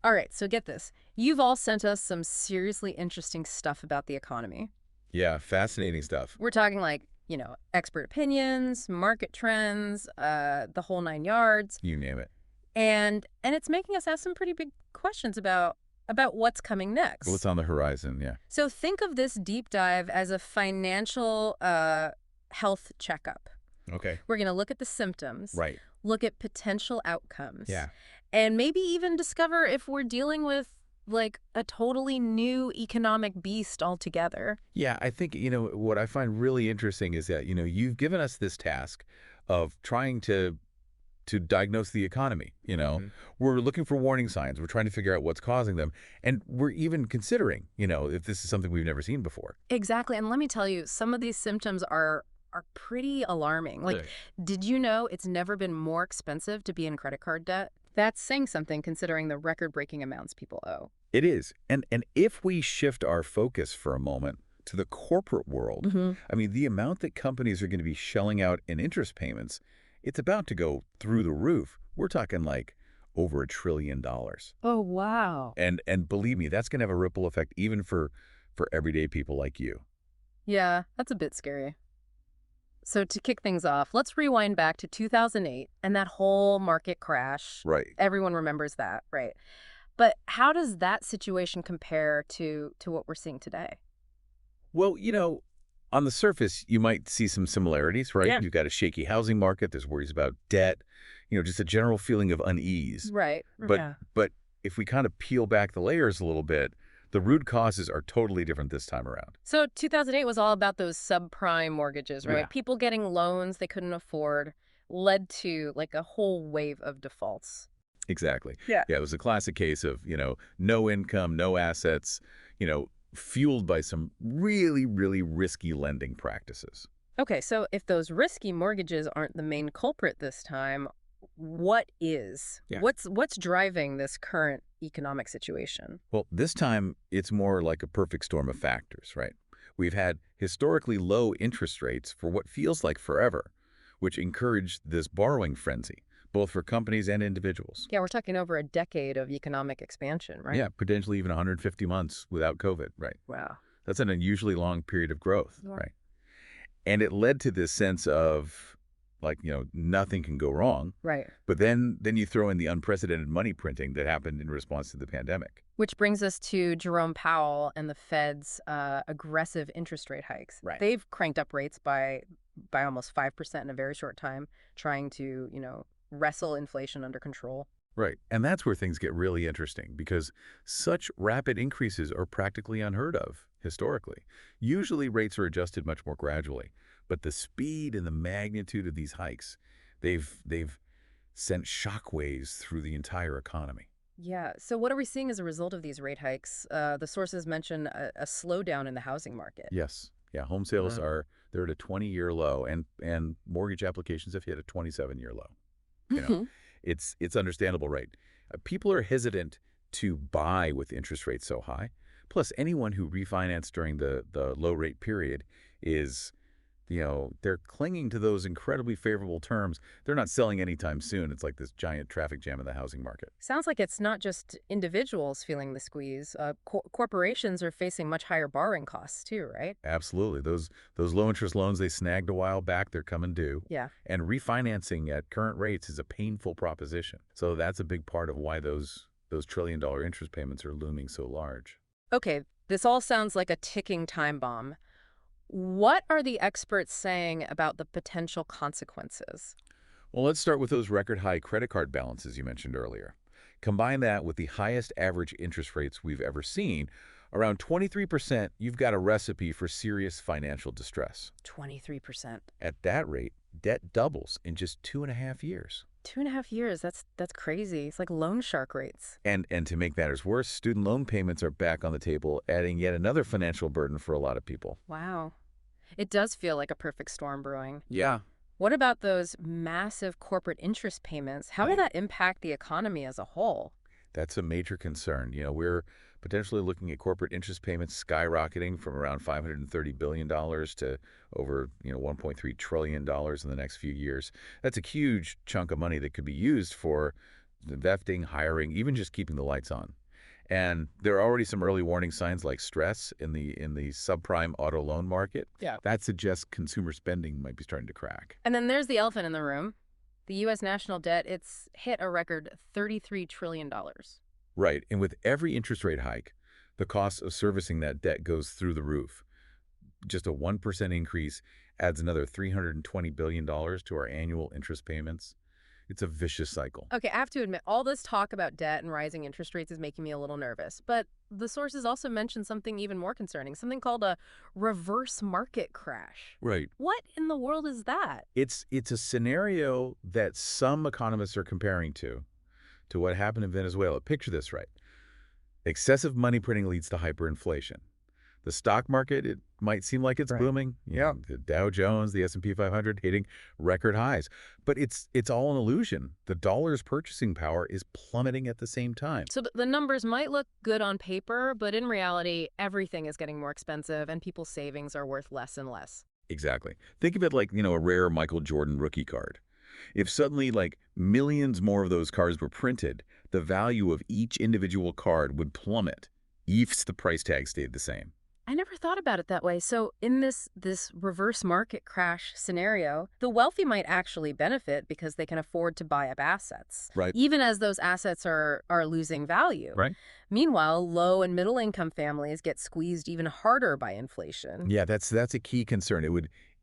All right, so get this. You've all sent us some seriously interesting stuff about the economy. Yeah, fascinating stuff. We're talking like, expert opinions, market trends, the whole nine yards. You name it. And it's making us ask some pretty big questions about what's coming What's next. on the horizon? Yeah. So think of this deep dive as a financial health checkup. Okay. We're going to look at the symptoms, Right. look at potential outcomes, Yeah. and maybe even discover if we're dealing with like a totally new economic beast altogether. Yeah, I think, what I find really interesting is that, you've given us this task of trying to diagnose the economy, Hmm. We're looking for warning signs. We're trying to figure out what's causing them. And we're even considering, if this is something we've never seen before. Exactly. And let me tell you, some of these symptoms are pretty alarming. Like, Really? did you know it's never been more expensive to be in credit card debt? That's saying something considering the record-breaking amounts people owe. It is. And if we shift our focus for a moment to the corporate world, Hmm. I mean, the amount that companies are going to be shelling out in interest payments, it's about to go through the roof. We're talking like over $1 trillion. Oh, wow. And believe me, that's going to have a ripple effect even for everyday people like you. Yeah, that's a bit scary. So to kick things off, let's rewind back to 2008 and that whole market crash. Right. Everyone remembers that, right? But how does that situation compare to what we're seeing today? Well, on the surface, you might see some similarities, right? Yeah. You've got a shaky housing market. There's worries about debt, just a general feeling of unease. Right. But Yeah. but if we kind of peel back the layers a little bit, the root causes are totally different this time around. So 2008 was all about those subprime mortgages, Yeah. right? People getting loans they couldn't afford led to like a whole wave of defaults. Exactly. Yeah. Yeah, it was a classic case of, no income, no assets, fueled by some really, really risky lending practices. Okay, so if those risky mortgages aren't the main culprit this time, what is? Yeah. What's driving this current economic situation? Well, this time it's more like a perfect storm of factors, right? We've had historically low interest rates for what feels like forever, which encouraged this borrowing frenzy, both for companies and individuals. Yeah, we're talking over a decade of economic expansion, right? Yeah, potentially even 150 months without COVID, right? Wow. That's an unusually long period of growth, Sure. right? And it led to this sense of like, nothing can go wrong. Right. But then you throw in the unprecedented money printing that happened in response to the pandemic. Which brings us to Jerome Powell and the Fed's aggressive interest rate hikes. Right. They've cranked up rates by almost 5% in a very short time, trying to, wrestle inflation under control. Right. And that's where things get really interesting because such rapid increases are practically unheard of historically. Usually rates are adjusted much more gradually, but the speed and the magnitude of these hikes, they've sent shockwaves through the entire economy. Yeah. So what are we seeing as a result of these rate hikes? The sources mention a slowdown in the housing market. Yes. Yeah, home sales Wow. they're at a 20-year low and mortgage applications have hit a 27-year low. You know, Mhm. it's understandable, right? People are hesitant to buy with interest rates so high. Plus, anyone who refinanced during the low rate period is, they're clinging to those incredibly favorable terms. They're not selling anytime soon. It's like this giant traffic jam in the housing market. Sounds like it's not just individuals feeling the squeeze. Corporations are facing much higher borrowing costs too, right? Absolutely. Those low interest loans they snagged a while back, they're coming due. Yeah. And refinancing at current rates is a painful proposition. So that's a big part of why those trillion-dollar interest payments are looming so large. Okay, this all sounds like a ticking time bomb. What are the experts saying about the potential consequences? Well, let's start with those record high credit card balances you mentioned earlier. Combine that with the highest average interest rates we've ever seen, around 23%, you've got a recipe for serious financial distress. 23%. At that rate, debt doubles in just 2.5 years. 2.5 years. That's crazy. It's like loan shark rates. And to make matters worse, student loan payments are back on the table, adding yet another financial burden for a lot of people. Wow. It does feel like a perfect storm brewing. Yeah. What about those massive corporate interest payments? How will Right. that impact the economy as a whole? That's a major concern. We're potentially looking at corporate interest payments skyrocketing from around $530 billion to over, $1.3 trillion in the next few years. That's a huge chunk of money that could be used for investing, hiring, even just keeping the lights on. And there are already some early warning signs like stress in the subprime auto loan market. Yeah. That suggests consumer spending might be starting to crack. And then there's the elephant in the room. The U.S. national debt, it's hit a record $33 trillion. Right. And with every interest rate hike, the cost of servicing that debt goes through the roof. Just a 1% increase adds another $320 billion to our annual interest payments. It's a vicious cycle. Okay, I have to admit, all this talk about debt and rising interest rates is making me a little nervous. But the sources also mentioned something even more concerning, something called a reverse market crash. Right. What in the world is that? It's a scenario that some economists are comparing to what happened in Venezuela. Picture this, right? Excessive money printing leads to hyperinflation. The stock market, it might seem like it's Right. booming. Yeah. The Dow Jones, the S&P 500 hitting record highs. But it's all an illusion. The dollar's purchasing power is plummeting at the same time. So the numbers might look good on paper, but in reality, everything is getting more expensive and people's savings are worth less and less. Exactly. Think of it like, a rare Michael Jordan rookie card. If suddenly, like, millions more of those cards were printed, the value of each individual card would plummet, if the price tag stayed the same. I never thought about it that way. So in this reverse market crash scenario, the wealthy might actually benefit because they can afford to buy up assets, Right. even as those assets are losing value. Right. Meanwhile, low and middle income families get squeezed even harder by inflation. Yeah, that's a key concern. It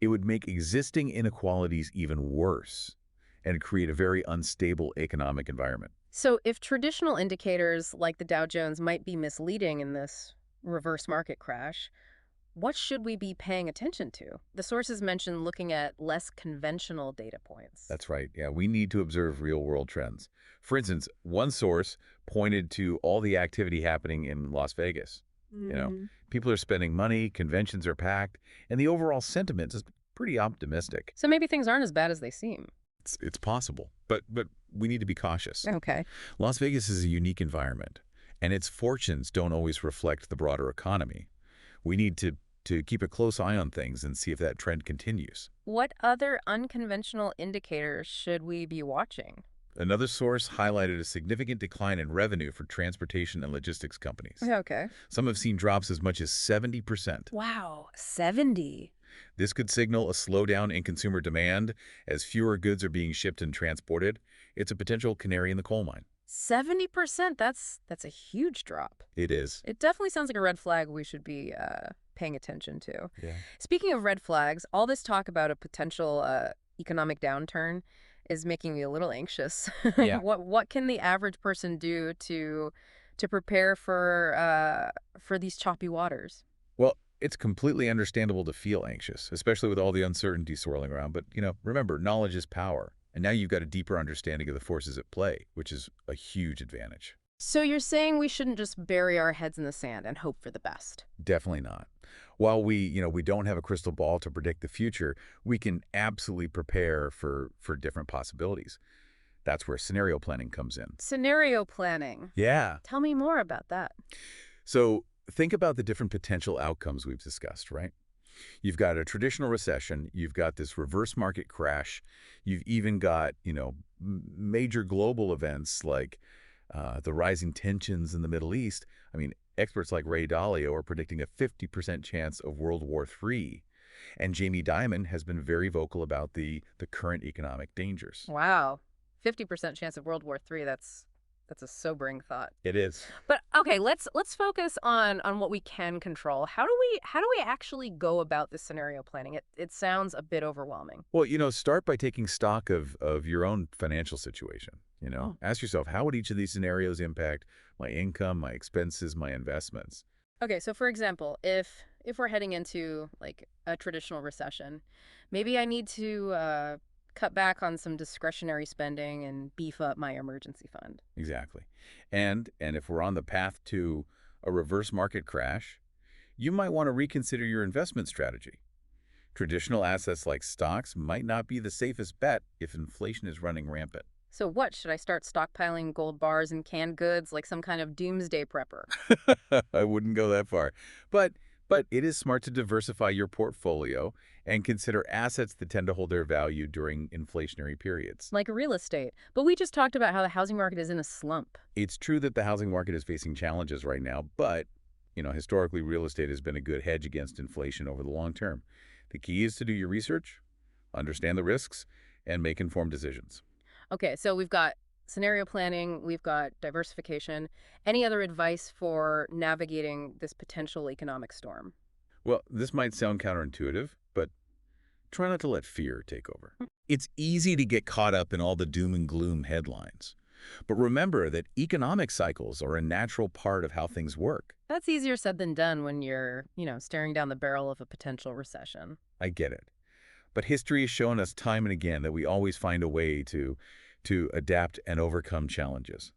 would make existing inequalities even worse and create a very unstable economic environment. So if traditional indicators like the Dow Jones might be misleading in this reverse market crash, what should we be paying attention to? The sources mention looking at less conventional data points. That's right. Yeah, we need to observe real-world trends. For instance, one source pointed to all the activity happening in Las Vegas. People are spending money, conventions are packed, and the overall sentiment is pretty optimistic. So maybe things aren't as bad as they seem. It's possible, but we need to be cautious. Okay. Las Vegas is a unique environment, and its fortunes don't always reflect the broader economy. We need to keep a close eye on things and see if that trend continues. What other unconventional indicators should we be watching? Another source highlighted a significant decline in revenue for transportation and logistics companies. Okay. Some have seen drops as much as 70%. Wow, 70. This could signal a slowdown in consumer demand as fewer goods are being shipped and transported. It's a potential canary in the coal mine. 70%, that's a huge drop. It is. It definitely sounds like a red flag we should be paying attention to. Yeah. Speaking of red flags, all this talk about a potential economic downturn is making me a little anxious. Yeah. What can the average person do to prepare for these choppy waters? Well, it's completely understandable to feel anxious, especially with all the uncertainty swirling around. But, remember, knowledge is power. And now you've got a deeper understanding of the forces at play, which is a huge advantage. So you're saying we shouldn't just bury our heads in the sand and hope for the best? Definitely not. While we don't have a crystal ball to predict the future, we can absolutely prepare for different possibilities. That's where scenario planning comes in. Scenario planning. Yeah. Tell me more about that. So think about the different potential outcomes we've discussed, right? You've got a traditional recession. You've got this reverse market crash. You've even got, major global events like the rising tensions in the Middle East. I mean, experts like Ray Dalio are predicting a 50% chance of World War III. And Jamie Dimon has been very vocal about the current economic dangers. Wow. 50% chance of World War III. That's a sobering thought. It is. But okay, let's focus on what we can control. How do we actually go about this scenario planning? It sounds a bit overwhelming. Well, start by taking stock of your own financial situation. Ask yourself, how would each of these scenarios impact my income, my expenses, my investments? Okay, so for example, if we're heading into like a traditional recession, maybe I need to cut back on some discretionary spending and beef up my emergency fund. Exactly. And if we're on the path to a reverse market crash, you might want to reconsider your investment strategy. Traditional assets like stocks might not be the safest bet if inflation is running rampant. So what, should I start stockpiling gold bars and canned goods like some kind of doomsday prepper? I wouldn't go that far. But But it is smart to diversify your portfolio and consider assets that tend to hold their value during inflationary periods. Like real estate. But we just talked about how the housing market is in a slump. It's true that the housing market is facing challenges right now, but historically real estate has been a good hedge against inflation over the long term. The key is to do your research, understand the risks, and make informed decisions. Okay, so we've got scenario planning, we've got diversification. Any other advice for navigating this potential economic storm? Well, this might sound counterintuitive, but try not to let fear take over. It's easy to get caught up in all the doom and gloom headlines. But remember that economic cycles are a natural part of how things work. That's easier said than done when you're, staring down the barrel of a potential recession. I get it. But history has shown us time and again that we always find a way to adapt and overcome challenges.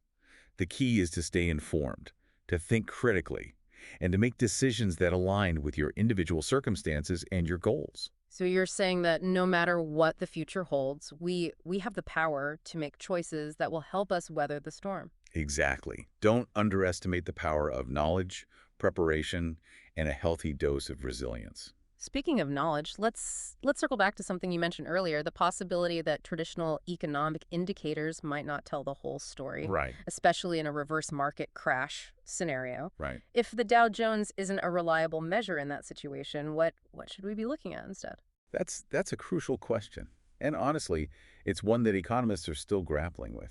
The key is to stay informed, to think critically, and to make decisions that align with your individual circumstances and your goals. So you're saying that no matter what the future holds, we have the power to make choices that will help us weather the storm. Exactly. Don't underestimate the power of knowledge, preparation, and a healthy dose of resilience. Speaking of knowledge, let's circle back to something you mentioned earlier, the possibility that traditional economic indicators might not tell the whole story, Right, especially in a reverse market crash scenario. right. If the Dow Jones isn't a reliable measure in that situation, what should we be looking at instead? That's a crucial question. And honestly, it's one that economists are still grappling with.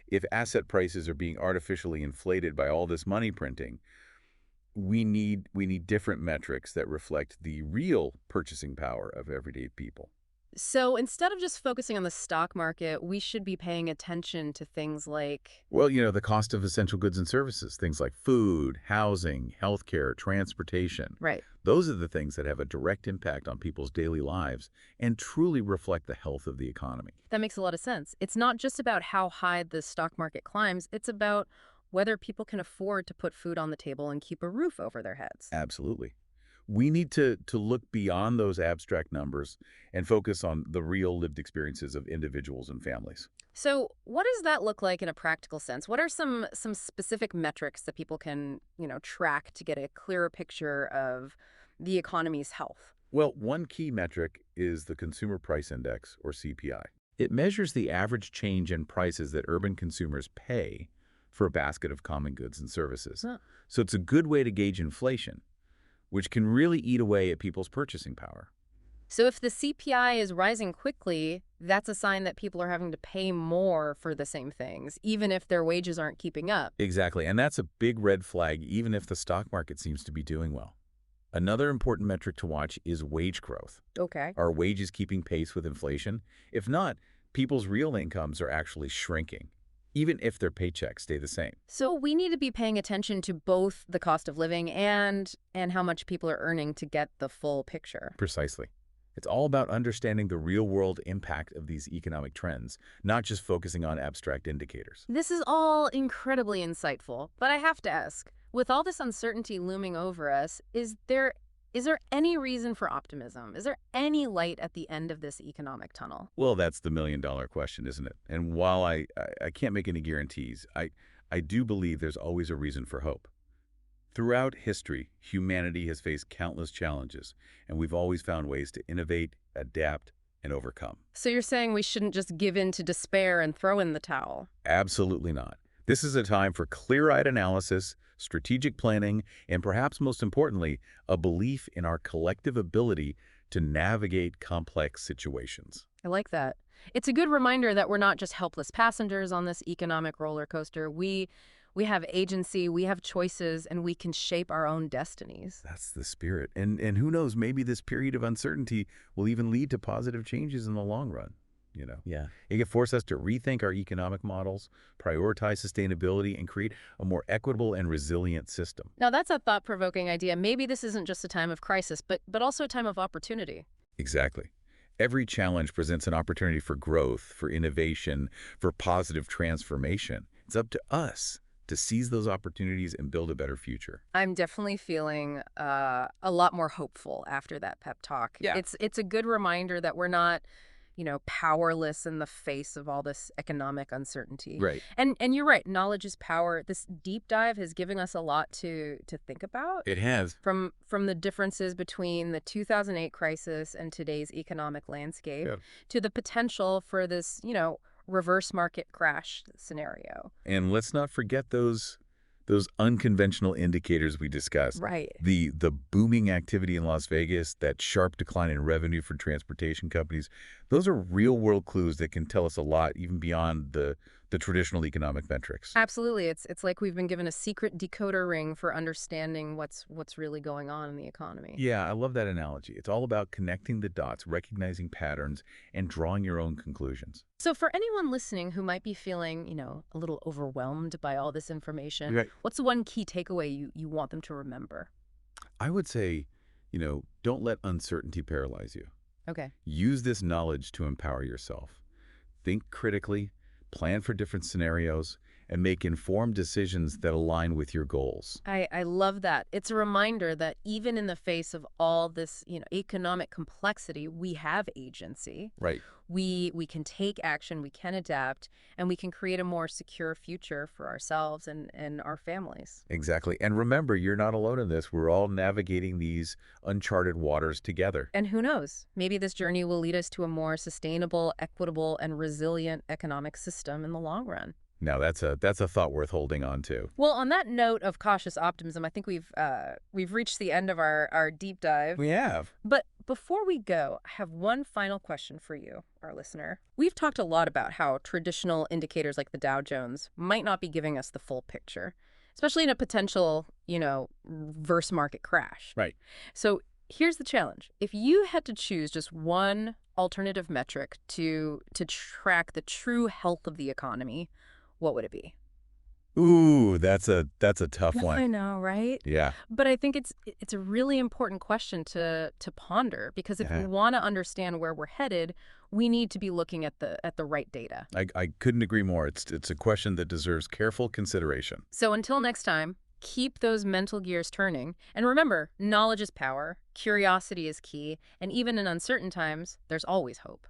If asset prices are being artificially inflated by all this money printing, we need different metrics that reflect the real purchasing power of everyday people. So instead of just focusing on the stock market, we should be paying attention to things like, Well, the cost of essential goods and services, things like food, housing, healthcare, transportation. right. Those are the things that have a direct impact on people's daily lives and truly reflect the health of the economy. That makes a lot of sense. It's not just about how high the stock market climbs, it's about whether people can afford to put food on the table and keep a roof over their heads. Absolutely. We need to look beyond those abstract numbers and focus on the real lived experiences of individuals and families. So, what does that look like in a practical sense? What are some specific metrics that people can, track to get a clearer picture of the economy's health? Well, one key metric is the Consumer Price Index, or CPI. It measures the average change in prices that urban consumers pay for a basket of common goods and services. Huh. So it's a good way to gauge inflation, which can really eat away at people's purchasing power. So, if the CPI is rising quickly, that's a sign that people are having to pay more for the same things, even if their wages aren't keeping up. Exactly, and that's a big red flag even if the stock market seems to be doing well. Another important metric to watch is wage growth. Okay. Are wages keeping pace with inflation? If not, people's real incomes are actually shrinking, even if their paychecks stay the same. So we need to be paying attention to both the cost of living and how much people are earning to get the full picture. Precisely. It's all about understanding the real-world impact of these economic trends, not just focusing on abstract indicators. This is all incredibly insightful, but I have to ask, with all this uncertainty looming over us, is there any reason for optimism? Is there any light at the end of this economic tunnel? Well, that's the million-dollar question, isn't it? And while I can't make any guarantees, I do believe there's always a reason for hope. Throughout history, humanity has faced countless challenges, and we've always found ways to innovate, adapt, and overcome. So you're saying we shouldn't just give in to despair and throw in the towel? Absolutely not. This is a time for clear-eyed analysis, strategic planning, and perhaps most importantly, a belief in our collective ability to navigate complex situations. I like that. It's a good reminder that we're not just helpless passengers on this economic roller coaster. We have agency, we have choices, and we can shape our own destinies. That's the spirit. And who knows, maybe this period of uncertainty will even lead to positive changes in the long run. Yeah. It can force us to rethink our economic models, prioritize sustainability, and create a more equitable and resilient system. Now, that's a thought-provoking idea. Maybe this isn't just a time of crisis, but also a time of opportunity. Exactly. Every challenge presents an opportunity for growth, for innovation, for positive transformation. It's up to us to seize those opportunities and build a better future. I'm definitely feeling a lot more hopeful after that pep talk. Yeah. It's a good reminder that we're not powerless in the face of all this economic uncertainty. Right. And you're right, knowledge is power. This deep dive has given us a lot to think about. It has. From the differences between the 2008 crisis and today's economic landscape Yeah. to the potential for this, reverse market crash scenario. And let's not forget those unconventional indicators we discussed. Right. The booming activity in Las Vegas, that sharp decline in revenue for transportation companies, those are real-world clues that can tell us a lot even beyond the traditional economic metrics. Absolutely. It's like we've been given a secret decoder ring for understanding what's really going on in the economy. Yeah, I love that analogy. It's all about connecting the dots, recognizing patterns, and drawing your own conclusions. So for anyone listening who might be feeling, a little overwhelmed by all this information, Right. what's the one key takeaway you want them to remember? I would say, don't let uncertainty paralyze you. Okay. Use this knowledge to empower yourself. Think critically, plan for different scenarios, and make informed decisions that align with your goals. I love that. It's a reminder that even in the face of all this, economic complexity, we have agency. Right. We can take action, we can adapt, and we can create a more secure future for ourselves and our families. Exactly. And remember, you're not alone in this. We're all navigating these uncharted waters together. And who knows, maybe this journey will lead us to a more sustainable, equitable, and resilient economic system in the long run. Now, that's a thought worth holding on to. Well, on that note of cautious optimism, I think we've reached the end of our deep dive. We have. But before we go, I have one final question for you, our listener. We've talked a lot about how traditional indicators like the Dow Jones might not be giving us the full picture, especially in a potential, reverse market crash. Right. So here's the challenge. If you had to choose just one alternative metric to track the true health of the economy, what would it be? Ooh, that's a tough I one. know, right? Yeah. But I think it's a really important question to ponder, because if we Yeah. want to understand where we're headed, we need to be looking at the right data. I couldn't agree more. It's a question that deserves careful consideration. So until next time, keep those mental gears turning. And remember, knowledge is power, curiosity is key, and even in uncertain times, there's always hope.